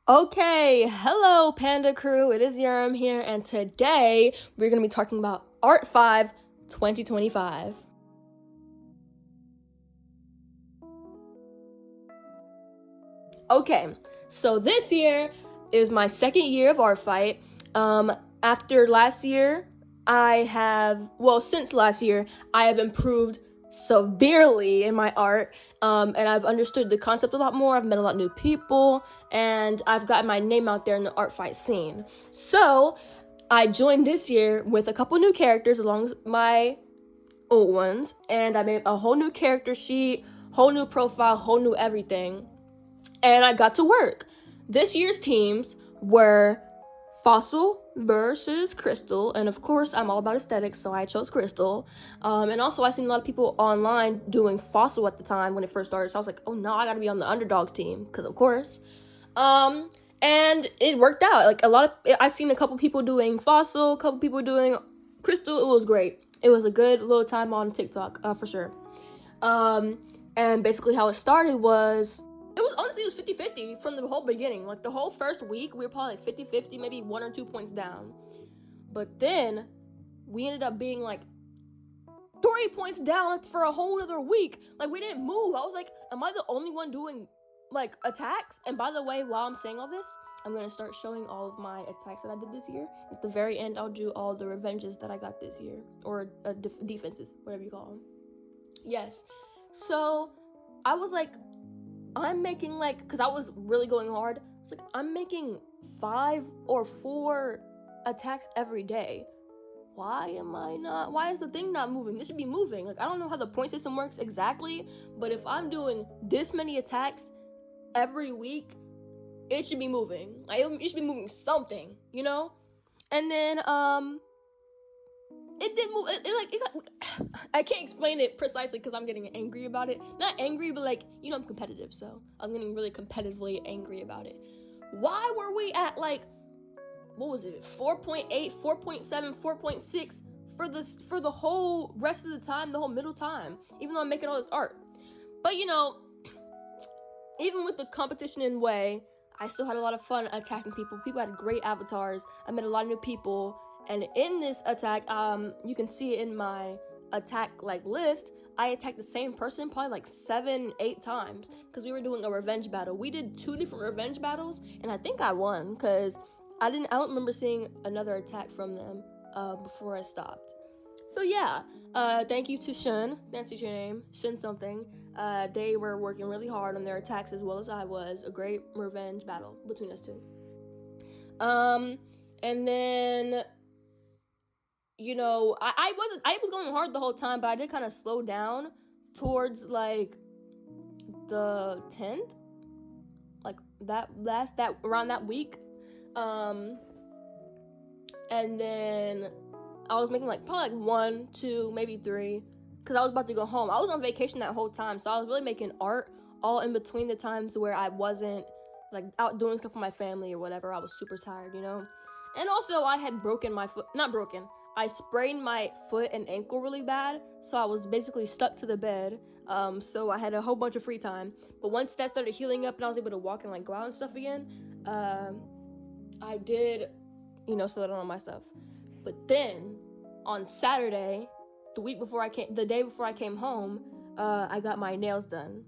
Okay, hello Panda Crew, it is Yaram here, and today we're going to be talking about ART5 2025. Okay, so this year is my second year of Art Fight. After last year, since last year, I have improved severely in my art, and I've understood the concept a lot more. I've met a lot of new people, and I've gotten my name out there in the art fight scene. So I joined this year with a couple new characters along with my old ones, and I made a whole new character sheet, whole new profile, whole new everything, and I got to work. This year's teams were Fossil versus Crystal, and of course I'm all about aesthetics, so I chose Crystal. And also I seen a lot of people online doing Fossil at the time when it first started, so I was like, oh no, I gotta be on the underdogs team, because of course. And it worked out. Like I seen a couple people doing Fossil, a couple people doing Crystal. It was great. It was a good little time on TikTok, for sure. And basically how it started was, it was 50-50 from the whole beginning. Like the whole first week, we were probably like 50-50, maybe 1 or 2 points down. But then we ended up being like 3 points down for a whole other week. Like we didn't move. I was like, am I the only one doing like attacks? And by the way, while I'm saying all this, I'm gonna start showing all of my attacks that I did this year. At the very end, I'll do all the revenges that I got this year, or defenses, whatever you call them. Yes. So I was like, I'm making like, because I was really going hard. It's like, I'm making 5 or 4 attacks every day. Why is the thing not moving? This should be moving. Like, I don't know how the point system works exactly, but if I'm doing this many attacks every week, it should be moving. Like, it should be moving something, you know? And then, it didn't move. I can't explain it precisely because I'm getting angry about it. Not angry, but like, I'm competitive, so I'm getting really competitively angry about it. Why were we at like, what was it, 4.8, 4.7, 4.6 for the whole rest of the time, the whole middle time, even though I'm making all this art? But even with the competition in way, I still had a lot of fun attacking people. People had great avatars. I met a lot of new people. And in this attack, you can see it in my attack like list, I attacked the same person probably like 7-8 times because we were doing a revenge battle. We did 2 different revenge battles, and I think I won because I don't remember seeing another attack from them before I stopped. So yeah, thank you to Shun, that's your name, Shun something. They were working really hard on their attacks as well as I was. A great revenge battle between us two. And then I was going hard the whole time, but I did kind of slow down towards like the 10th, like around that week. And then I was making like probably like 1, 2, maybe 3, because I was about to go home. I was on vacation that whole time, so I was really making art all in between the times where I wasn't like out doing stuff with my family or whatever. I was super tired, And also I had broken my foot, not broken, I sprained my foot and ankle really bad, so I was basically stuck to the bed. So I had a whole bunch of free time. But once that started healing up and I was able to walk and like go out and stuff again, I did, settle down on my stuff. But then on Saturday, the day before I came home, I got my nails done.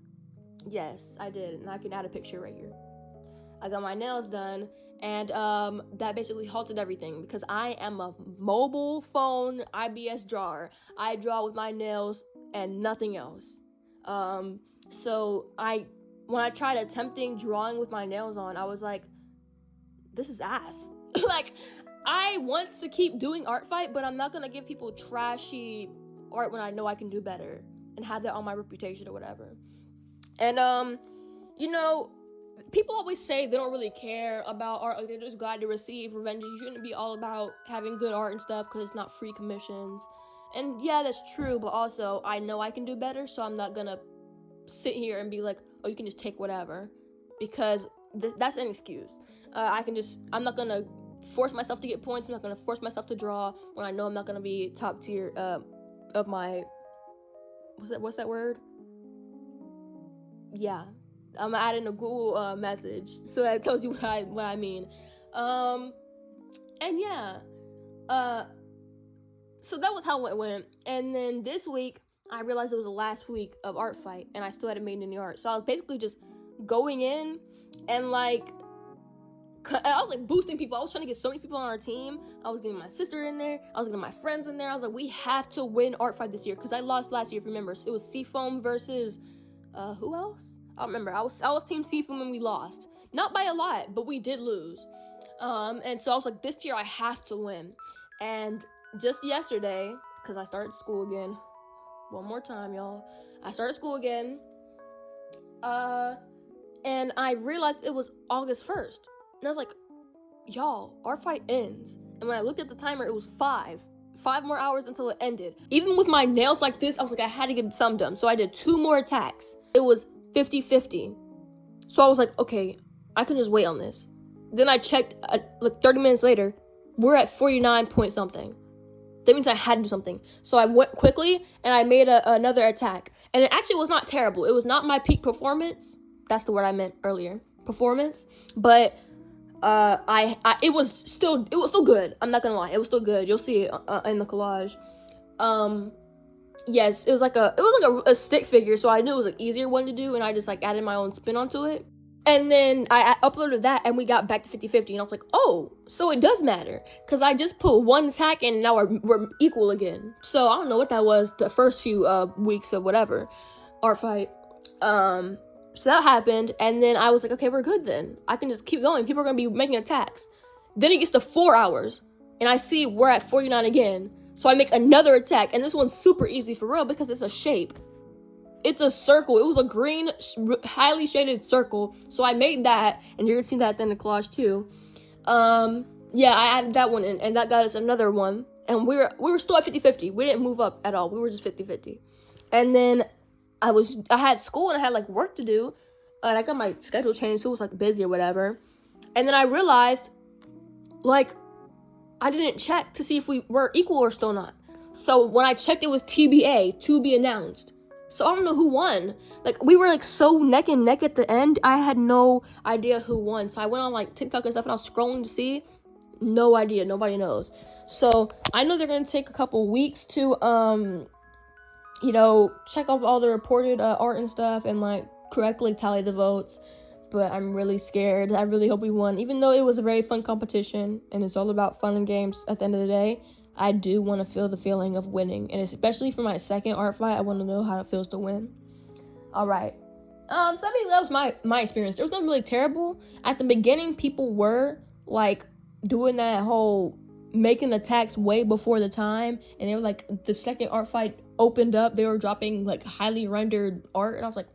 Yes, I did, and I can add a picture right here. I got my nails done, and that basically halted everything because I am a mobile phone IBS drawer. I draw with my nails and nothing else. So when I tried attempting drawing with my nails on, I was like, this is ass. Like, I want to keep doing art fight, but I'm not gonna give people trashy art when I know I can do better and have that on my reputation or whatever. And people always say they don't really care about art, like they're just glad to receive revenges. You shouldn't be all about having good art and stuff because it's not free commissions. And yeah, that's true, but also I know I can do better, so I'm not gonna sit here and be like, oh, you can just take whatever, because that's an excuse. I'm not gonna force myself to get points. I'm not gonna force myself to draw when I know I'm not gonna be top tier of my, what's that word? Yeah. I'm adding a Google message, so that tells you what I mean. And yeah, so that was how it went. And then this week, I realized it was the last week of Art Fight, and I still hadn't made any art. So I was basically just going in and like, I was like boosting people. I was trying to get so many people on our team. I was getting my sister in there. I was getting my friends in there. I was like, we have to win Art Fight this year, because I lost last year. If you remember, it was Seafoam versus who else? I don't remember. I was Team Seafoam and we lost, not by a lot, but we did lose. And so I was like, this year I have to win. And just yesterday, because I started school again, one more time, y'all. I started school again, and I realized it was August 1st. And I was like, y'all, our fight ends. And when I looked at the timer, it was 5 more hours until it ended. Even with my nails like this, I was like, I had to get some done. So I did 2 more attacks. It was 50-50. So I was like, okay, I can just wait on this. Then I checked, like 30 minutes later, we're at 49 point something. That means I had to do something. So I went quickly and I made another attack. And it actually was not terrible. It was not my peak performance. That's the word I meant earlier. Performance. But it was still good. I'm not gonna lie. It was still good. You'll see it in the collage. Yes, it was like a stick figure. So I knew it was an easier one to do. And I just like added my own spin onto it. And then I uploaded that and we got back to 50-50. And I was like, oh, so it does matter. Because I just put one attack and now we're equal again. So I don't know what that was the first few weeks of whatever. Art Fight. So that happened. And then I was like, okay, we're good then. I can just keep going. People are going to be making attacks. Then it gets to 4 hours. And I see we're at 49 again. So I make another attack. And this one's super easy for real because it's a shape. It's a circle. It was a green, highly shaded circle. So I made that, and you're gonna see that in the collage too. Yeah, I added that one in, and that got us another one. And we were still at 50-50. We didn't move up at all. We were just 50-50. And then I had school and I had like work to do, and I got my schedule changed, so it was like busy or whatever. And then I realized, like, I didn't check to see if we were equal or still not. So when I checked, it was TBA, to be announced. So I don't know who won. Like, we were like so neck and neck at the end. I had no idea who won. So I went on like TikTok and stuff and I was scrolling to see. No idea. Nobody knows. So I know they're going to take a couple weeks to, you know, check up all the reported art and stuff and like correctly tally the votes. But I'm really scared. I really hope we won. Even though it was a very fun competition and it's all about fun and games at the end of the day, I do want to feel the feeling of winning. And especially for my second art fight, I want to know how it feels to win. All right. So I mean, that was my experience. It was not really terrible. At the beginning, people were like doing that whole making attacks way before the time. And they were like, the second art fight opened up, they were dropping like highly rendered art. And I was like,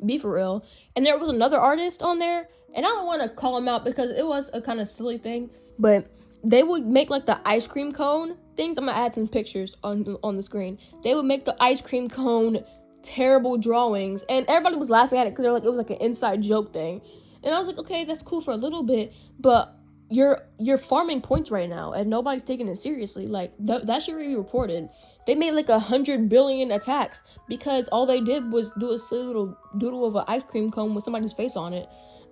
be for real. And there was another artist on there. And I don't want to call him out because it was a kind of silly thing. But they would make like the ice cream cone things. I'm gonna add some pictures on the screen. They would make the ice cream cone terrible drawings, and everybody was laughing at it because they're like, it was like an inside joke thing. And I was like, okay, that's cool for a little bit, but you're farming points right now, and nobody's taking it seriously. Like that should be reported. They made like 100 billion attacks because all they did was do a silly little doodle of an ice cream cone with somebody's face on it,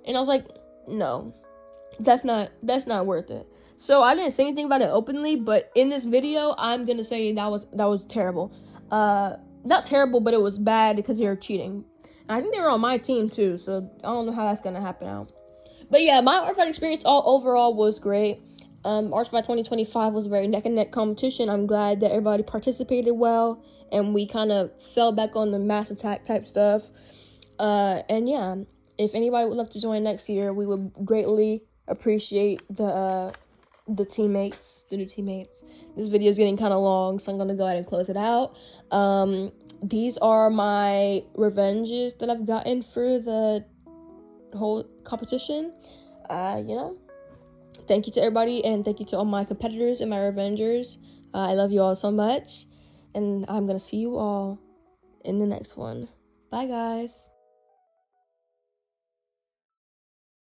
and I was like, no, that's not worth it. So I didn't say anything about it openly, but in this video, I'm gonna say that was terrible. Not terrible, but it was bad because you're cheating. And I think they were on my team too, so I don't know how that's gonna happen out. But yeah, my art fight experience overall was great. ARTFIGHT 2025 was a very neck and neck competition. I'm glad that everybody participated well, and we kind of fell back on the mass attack type stuff. And yeah, if anybody would love to join next year, we would greatly appreciate the new teammates. This video is getting kind of long, so I'm gonna go ahead and close it out. These are my revenges that I've gotten for the whole competition. You know, thank you to everybody, and thank you to all my competitors and my revengers. I love you all so much, and I'm gonna see you all in the next one. Bye guys.